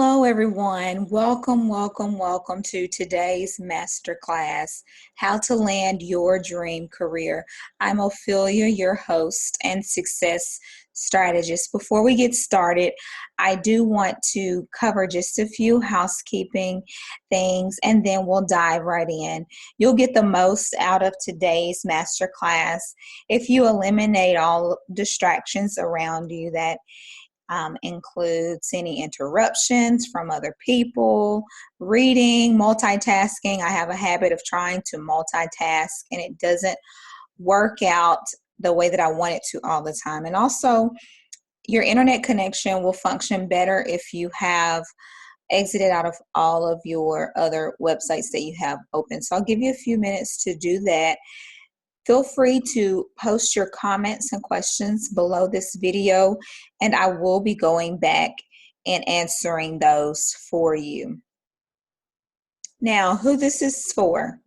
Hello, everyone. Welcome to today's Masterclass, How to Land Your Dream Career. I'm Ophelia, your host and success strategist. Before we get started, I do want to cover just a few housekeeping things, and then we'll dive right in. You'll get the most out of today's Masterclass if you eliminate all distractions around you that includes any interruptions from other people, reading, multitasking. I have a habit of trying to multitask and it doesn't work out the way that I want it to all the time. And also, your internet connection will function better if you have exited out of all of your other websites that you have open. So I'll give you a few minutes to do that. Feel free to post your comments and questions below this video, and I will be going back and answering those for you. Now, who this is for?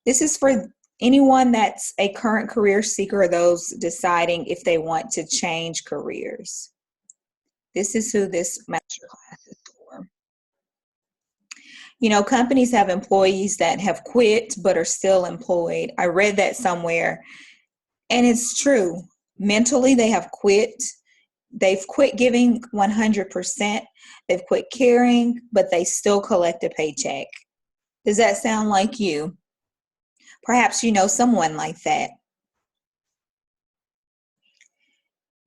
This is for anyone that's a current career seeker or those deciding if they want to change careers. This is who this masterclass is for. You know, companies have employees that have quit but are still employed. I read that somewhere, and it's true. Mentally, they have quit. They've quit giving 100%. They've quit caring, but they still collect a paycheck. Does that sound like you? Perhaps you know someone like that.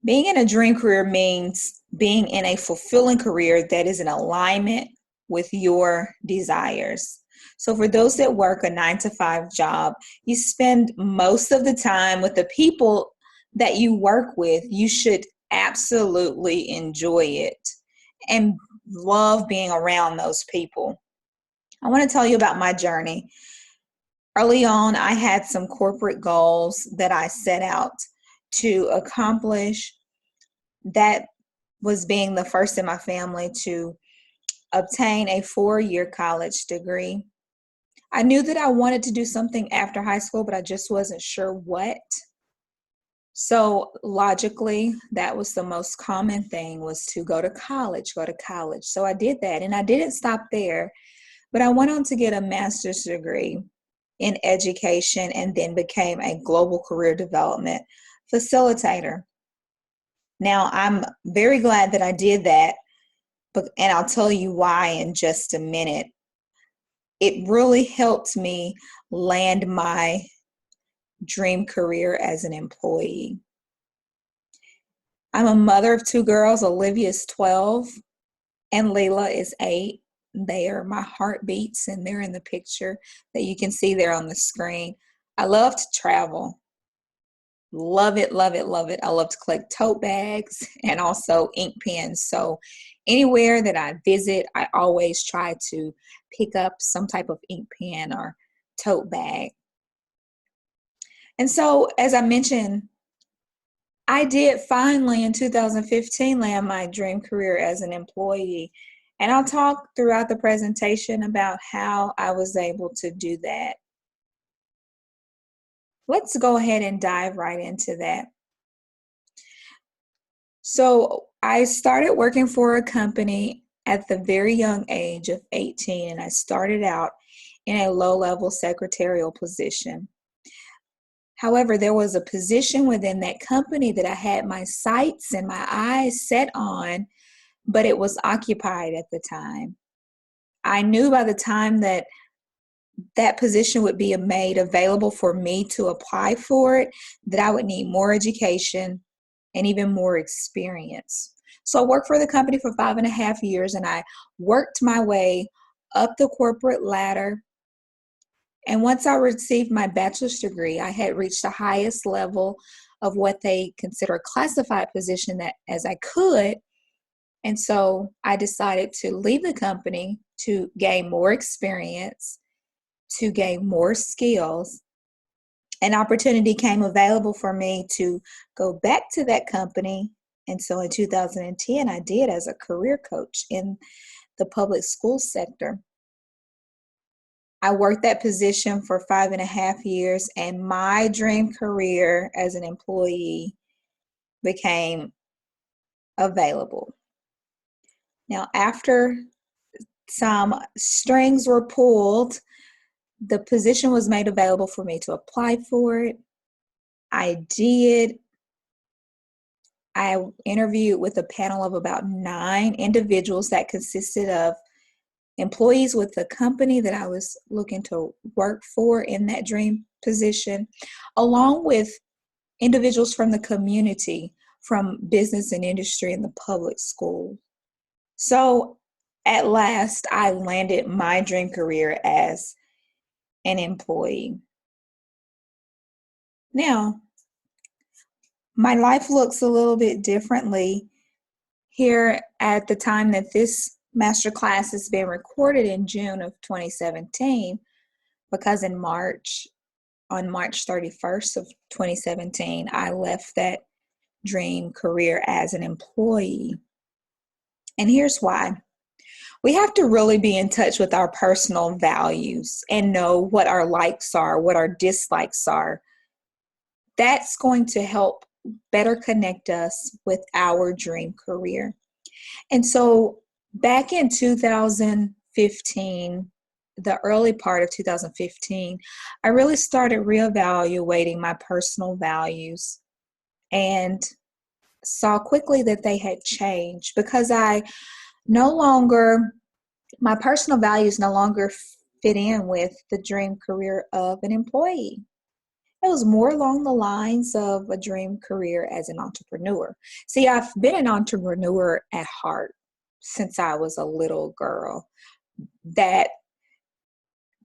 Being in a dream career means being in a fulfilling career that is in alignment with your desires. So for those that work a 9-to-5 job, you spend most of the time with the people that you work with. You should absolutely enjoy it and love being around those people. I want to tell you about my journey. Early on, I had some corporate goals that I set out to accomplish. That was being the first in my family to obtain a 4-year college degree. I knew that I wanted to do something after high school, but I just wasn't sure what. So logically, that was the most common thing, was to go to college. So I did that, and I didn't stop there, but I went on to get a master's degree in education and then became a global career development facilitator. Now, I'm very glad that I did that, and I'll tell you why in just a minute. It really helped me land my dream career as an employee. I'm a mother of 2 girls. Olivia is 12 and Layla is 8. They are my heartbeats, and they're in the picture that you can see there on the screen. I love to travel. Love it, love it, love it. I love to collect tote bags and also ink pens. So anywhere that I visit, I always try to pick up some type of ink pen or tote bag. And so, as I mentioned, I did finally in 2015 land my dream career as an employee. And I'll talk throughout the presentation about how I was able to do that. Let's go ahead and dive right into that. So I started working for a company at the very young age of 18, and I started out in a low-level secretarial position. However, there was a position within that company that I had my sights and my eyes set on, but it was occupied at the time. I knew by the time that that position would be made available for me to apply for it, that I would need more education and even more experience. So I worked for the company for 5.5 years, and I worked my way up the corporate ladder. And once I received my bachelor's degree, I had reached the highest level of what they consider a classified position that as I could. And so I decided to leave the company to gain more experience, to gain more skills. An opportunity came available for me to go back to that company. And so in 2010, I did as a career coach in the public school sector. I worked that position for 5.5 years, and my dream career as an employee became available. Now, after some strings were pulled. The position was made available for me to apply for it. I did. I interviewed with a panel of about 9 individuals that consisted of employees with the company that I was looking to work for in that dream position, along with individuals from the community, from business and industry and the public school. So at last, I landed my dream career as an employee. Now, my life looks a little bit differently here at the time that this masterclass has been recorded in June of 2017, because on March 31st of 2017, I left that dream career as an employee. And here's why. We have to really be in touch with our personal values and know what our likes are, what our dislikes are. That's going to help better connect us with our dream career. And so back in 2015, the early part of 2015, I really started reevaluating my personal values and saw quickly that they had changed, because my personal values no longer fit in with the dream career of an employee. It was more along the lines of a dream career as an entrepreneur. See, I've been an entrepreneur at heart since I was a little girl. That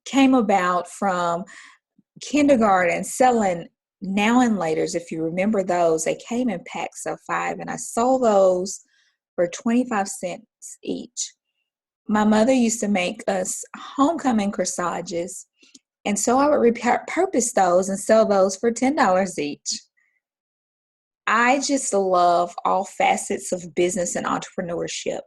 came about from kindergarten, selling now and laters. If you remember those, they came in packs of 5, and I sold those for 25 cents each. My mother used to make us homecoming corsages, and so I would repurpose those and sell those for $10 each. I just love all facets of business and entrepreneurship.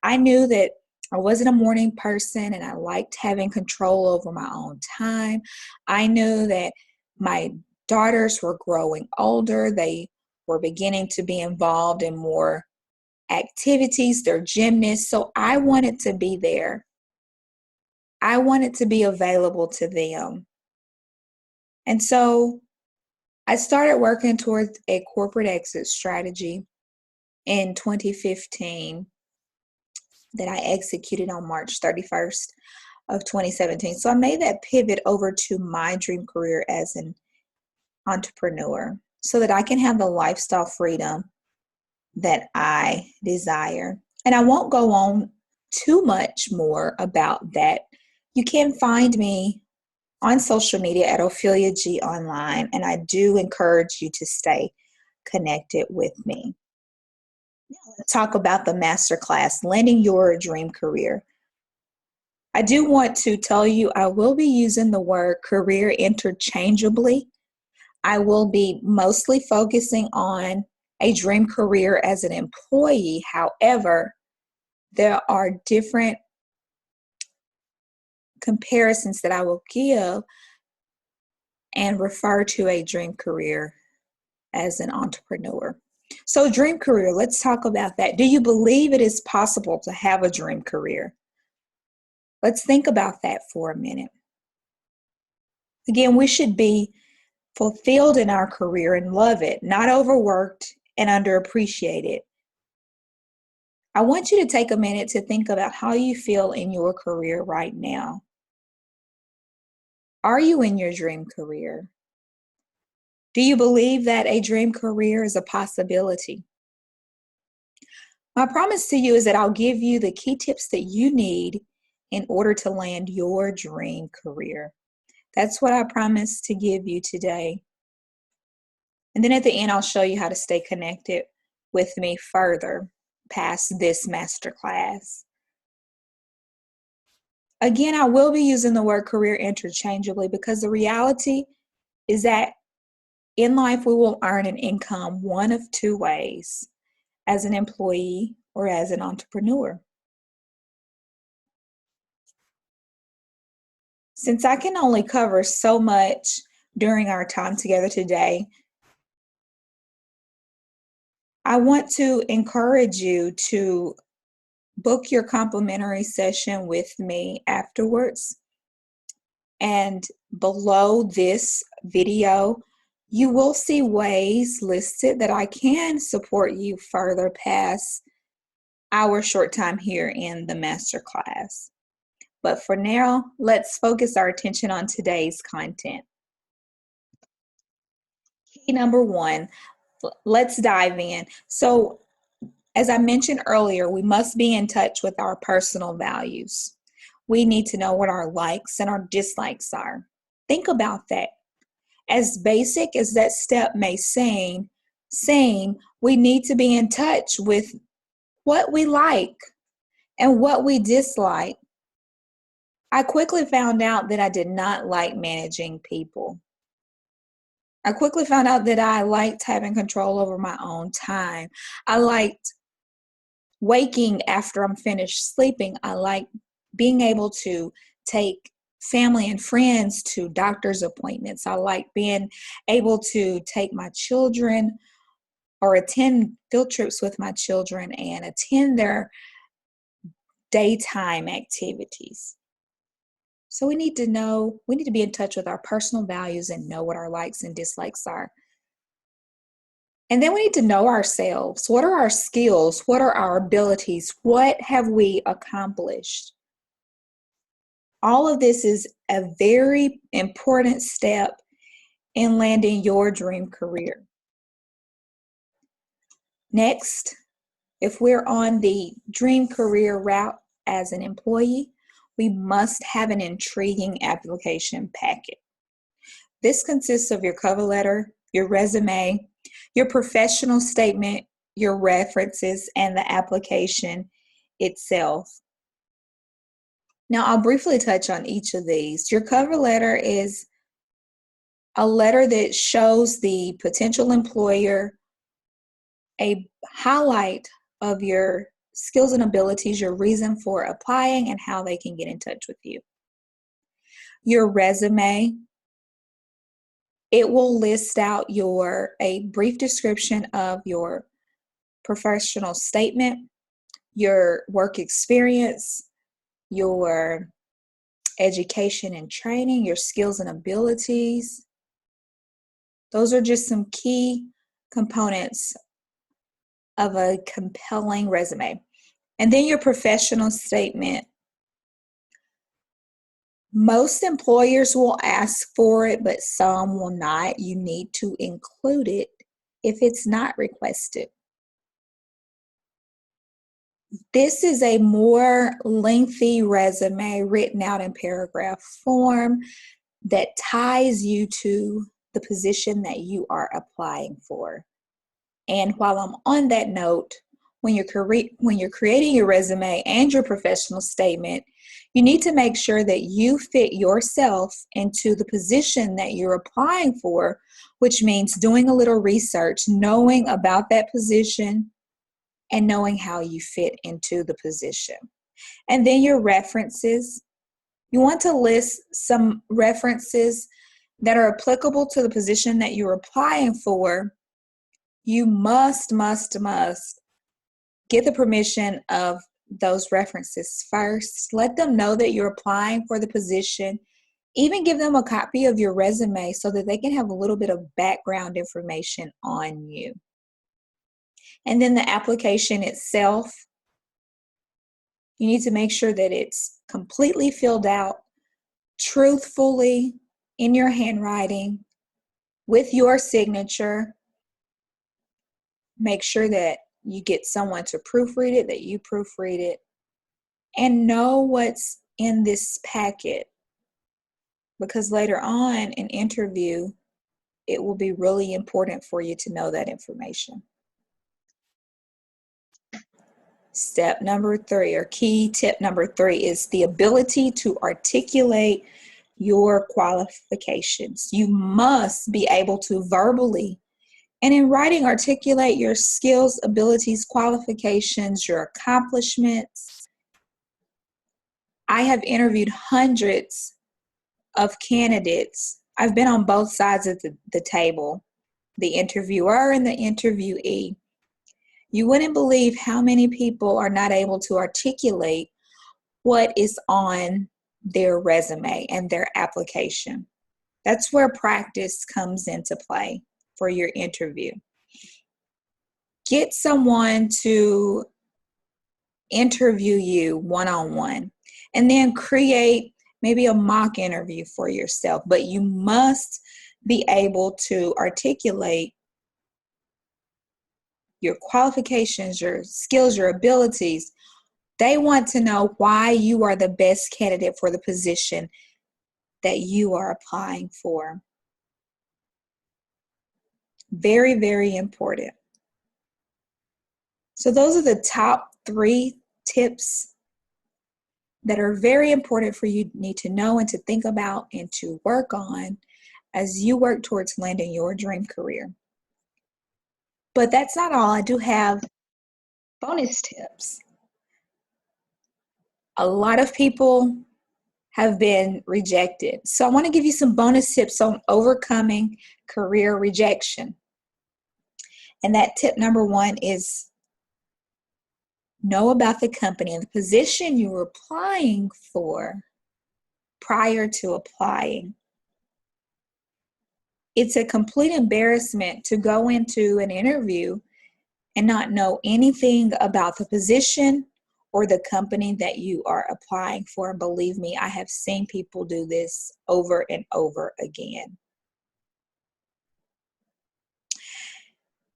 I knew that I wasn't a morning person, and I liked having control over my own time. I knew that my daughters were growing older. They were beginning to be involved in more activities. They're gymnasts. So I wanted to be there. I wanted to be available to them. And so I started working towards a corporate exit strategy in 2015 that I executed on March 31st of 2017. So I made that pivot over to my dream career as an entrepreneur so that I can have the lifestyle freedom that I desire. And I won't go on too much more about that. You can find me on social media at Ophelia G Online, and I do encourage you to stay connected with me. Now let's talk about the masterclass, Landing Your Dream Career. I do want to tell you I will be using the word career interchangeably. I will be mostly focusing on a dream career as an employee. However, there are different comparisons that I will give and refer to a dream career as an entrepreneur. So dream career, let's talk about that. Do you believe it is possible to have a dream career? Let's think about that for a minute. Again, we should be fulfilled in our career and love it, not overworked and underappreciated. I want you to take a minute to think about how you feel in your career right now. Are you in your dream career? Do you believe that a dream career is a possibility? My promise to you is that I'll give you the key tips that you need in order to land your dream career. That's what I promise to give you today. And then at the end, I'll show you how to stay connected with me further past this masterclass. Again, I will be using the word career interchangeably because the reality is that in life, we will earn an income one of 2 ways: as an employee or as an entrepreneur. Since I can only cover so much during our time together today, I want to encourage you to book your complimentary session with me afterwards. And below this video, you will see ways listed that I can support you further past our short time here in the masterclass. But for now, let's focus our attention on today's content. Key number one, let's dive in. So, as I mentioned earlier, we must be in touch with our personal values. We need to know what our likes and our dislikes are. Think about that. As basic as that step may seem, we need to be in touch with what we like and what we dislike. I quickly found out that I did not like managing people. I quickly found out that I liked having control over my own time. I liked waking after I'm finished sleeping. I like being able to take family and friends to doctor's appointments. I like being able to take my children or attend field trips with my children and attend their daytime activities. So we need to be in touch with our personal values and know what our likes and dislikes are. And then we need to know ourselves. What are our skills? What are our abilities? What have we accomplished? All of this is a very important step in landing your dream career. Next, if we're on the dream career route as an employee, we must have an intriguing application packet. This consists of your cover letter, your resume, your professional statement, your references, and the application itself. Now, I'll briefly touch on each of these. Your cover letter is a letter that shows the potential employer a highlight of your skills and abilities, your reason for applying, and how they can get in touch with you. Your resume, it will list out a brief description of your professional statement, your work experience, your education and training, your skills and abilities. Those are just some key components of a compelling resume. And then your professional statement. Most employers will ask for it, but some will not. You need to include it if it's not requested. This is a more lengthy resume written out in paragraph form that ties you to the position that you are applying for. And while I'm on that note, when you're creating your resume and your professional statement, you need to make sure that you fit yourself into the position that you're applying for, which means doing a little research, knowing about that position, and knowing how you fit into the position. And then your references. You want to list some references that are applicable to the position that you're applying for. You must get the permission of those references first. Let them know that you're applying for the position. Even give them a copy of your resume so that they can have a little bit of background information on you. And then the application itself, you need to make sure that it's completely filled out, truthfully, in your handwriting, with your signature. Make sure that you get someone to proofread it, that you proofread it, and know what's in this packet. Because later on in interview, it will be really important for you to know that information. Step number 3, or key tip number 3, is the ability to articulate your qualifications. You must be able to verbally and in writing articulate your skills, abilities, qualifications, your accomplishments. I have interviewed hundreds of candidates. I've been on both sides of the table, the interviewer and the interviewee. You wouldn't believe how many people are not able to articulate what is on their resume and their application. That's where practice comes into play for your interview. Get someone to interview you one-on-one, and then create maybe a mock interview for yourself. But you must be able to articulate your qualifications, your skills, your abilities. They want to know why you are the best candidate for the position that you are applying for. Very, very important. So those are the top 3 tips that are very important for you need to know and to think about and to work on as you work towards landing your dream career. But that's not all. I do have bonus tips. A lot of people have been rejected. So I want to give you some bonus tips on overcoming career rejection. And that tip number 1 is know about the company and the position you were applying for prior to applying. It's a complete embarrassment to go into an interview and not know anything about the position or the company that you are applying for. Believe me, I have seen people do this over and over again.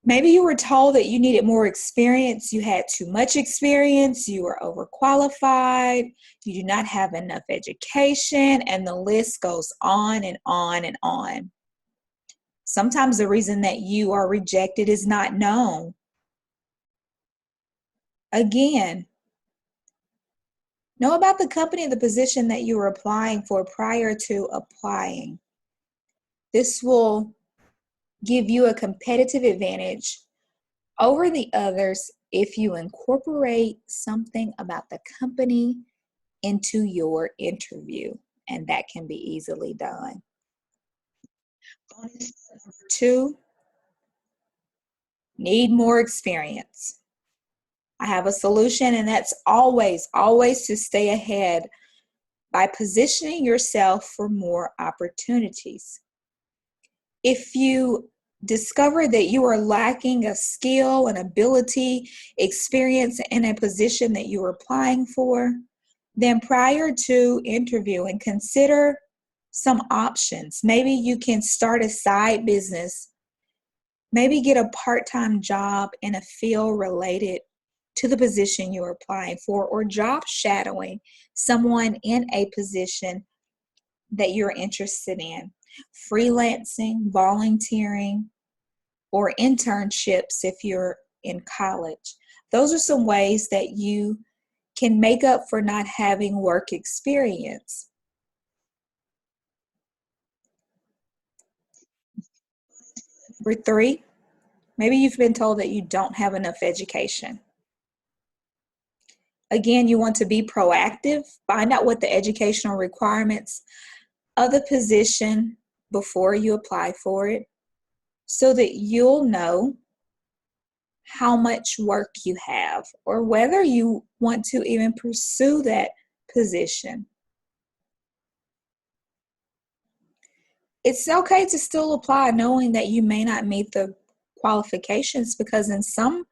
Maybe you were told that you needed more experience, you had too much experience, you were overqualified, you do not have enough education, and the list goes on and on and on. Sometimes the reason that you are rejected is not known. Again, know about the company and the position that you were applying for prior to applying. This will give you a competitive advantage over the others if you incorporate something about the company into your interview, and that can be easily done. Bonus number 2, need more experience. I have a solution, and that's always to stay ahead by positioning yourself for more opportunities. If you discover that you are lacking a skill, an ability, experience in a position that you are applying for, then prior to interviewing, consider some options. Maybe you can start a side business, maybe get a part-time job in a field related to the position you're applying for, or job shadowing someone in a position that you're interested in. Freelancing, volunteering, or internships if you're in college. Those are some ways that you can make up for not having work experience. Number 3, maybe you've been told that you don't have enough education. Again, you want to be proactive. Find out what the educational requirements of the position before you apply for it, so that you'll know how much work you have or whether you want to even pursue that position. It's okay to still apply knowing that you may not meet the qualifications, because in some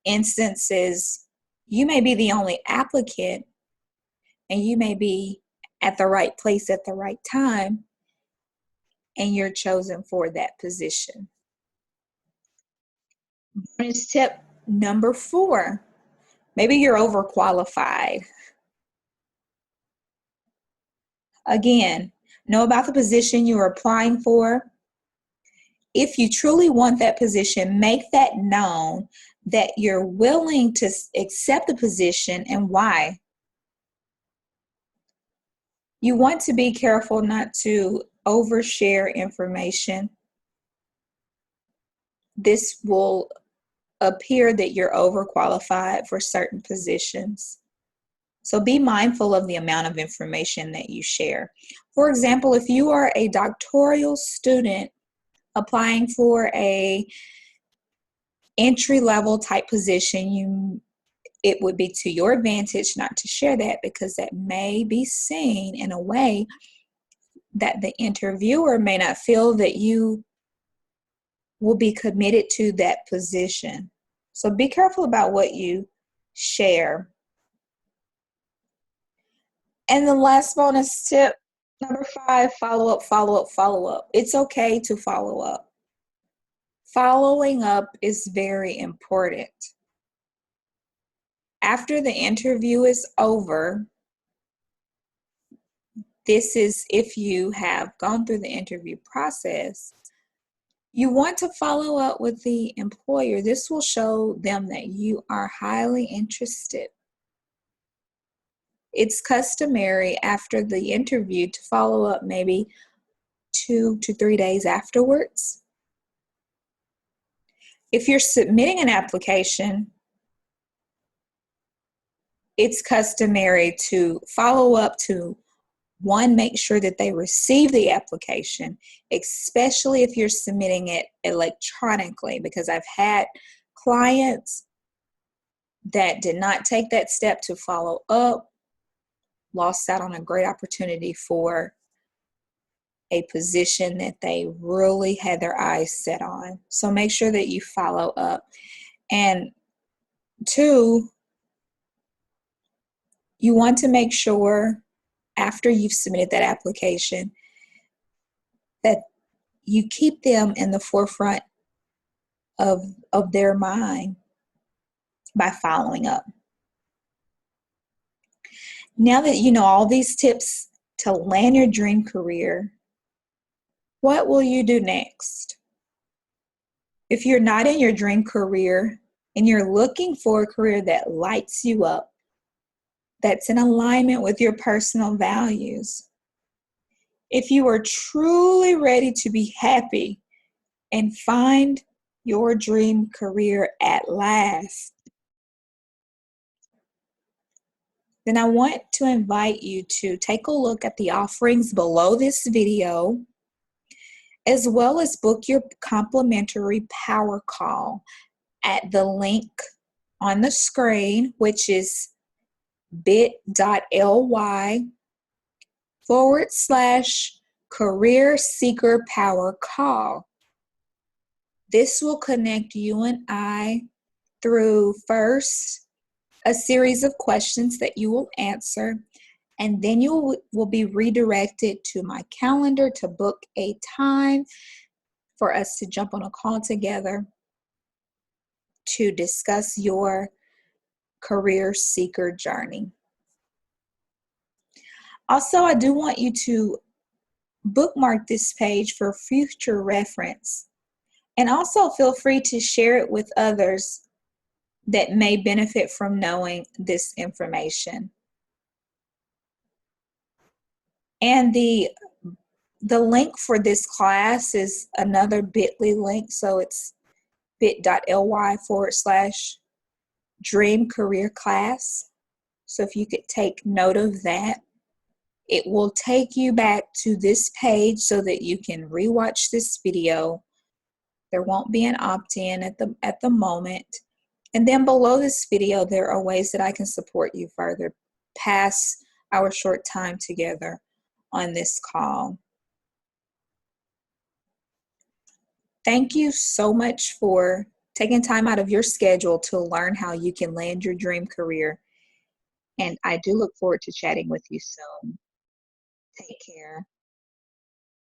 instances, you may be the only applicant and you may be at the right place at the right time and you're chosen for that position. Bonus tip number 4, maybe you're overqualified. Again, know about the position you are applying for. If you truly want that position, make that known that you're willing to accept the position and why. You want to be careful not to overshare information. This will appear that you're overqualified for certain positions. So be mindful of the amount of information that you share. For example, if you are a doctoral student applying for a entry-level type position, it would be to your advantage not to share that, because that may be seen in a way that the interviewer may not feel that you will be committed to that position. So be careful about what you share. And the last bonus tip, number 5, follow up, follow up, follow up. It's okay to follow up. Following up is very important. After the interview is over, this is if you have gone through the interview process, you want to follow up with the employer. This will show them that you are highly interested. It's customary after the interview to follow up maybe 2 to 3 days afterwards. If you're submitting an application, it's customary to follow up to, one, make sure that they receive the application, especially if you're submitting it electronically, because I've had clients that did not take that step to follow up, lost out on a great opportunity for a position that they really had their eyes set on. So make sure that you follow up. And 2, you want to make sure after you've submitted that application that you keep them in the forefront of their mind by following up. Now that you know all these tips to land your dream career, what will you do next? If you're not in your dream career and you're looking for a career that lights you up, that's in alignment with your personal values, if you are truly ready to be happy and find your dream career at last, then I want to invite you to take a look at the offerings below this video, as well as book your complimentary power call at the link on the screen, which is bit.ly/career seeker power call. This will connect you and I through, first, a series of questions that you will answer, and then you will be redirected to my calendar to book a time for us to jump on a call together to discuss your career seeker journey. Also, I do want you to bookmark this page for future reference, and also feel free to share it with others that may benefit from knowing this information. And the link for this class is another bit.ly link, so it's bit.ly/dream career class. So if you could take note of that, it will take you back to this page so that you can rewatch this video. There won't be an opt-in at the moment. And then below this video, there are ways that I can support you further past our short time together on this call. Thank you so much for taking time out of your schedule to learn how you can land your dream career. And I do look forward to chatting with you soon. Take care.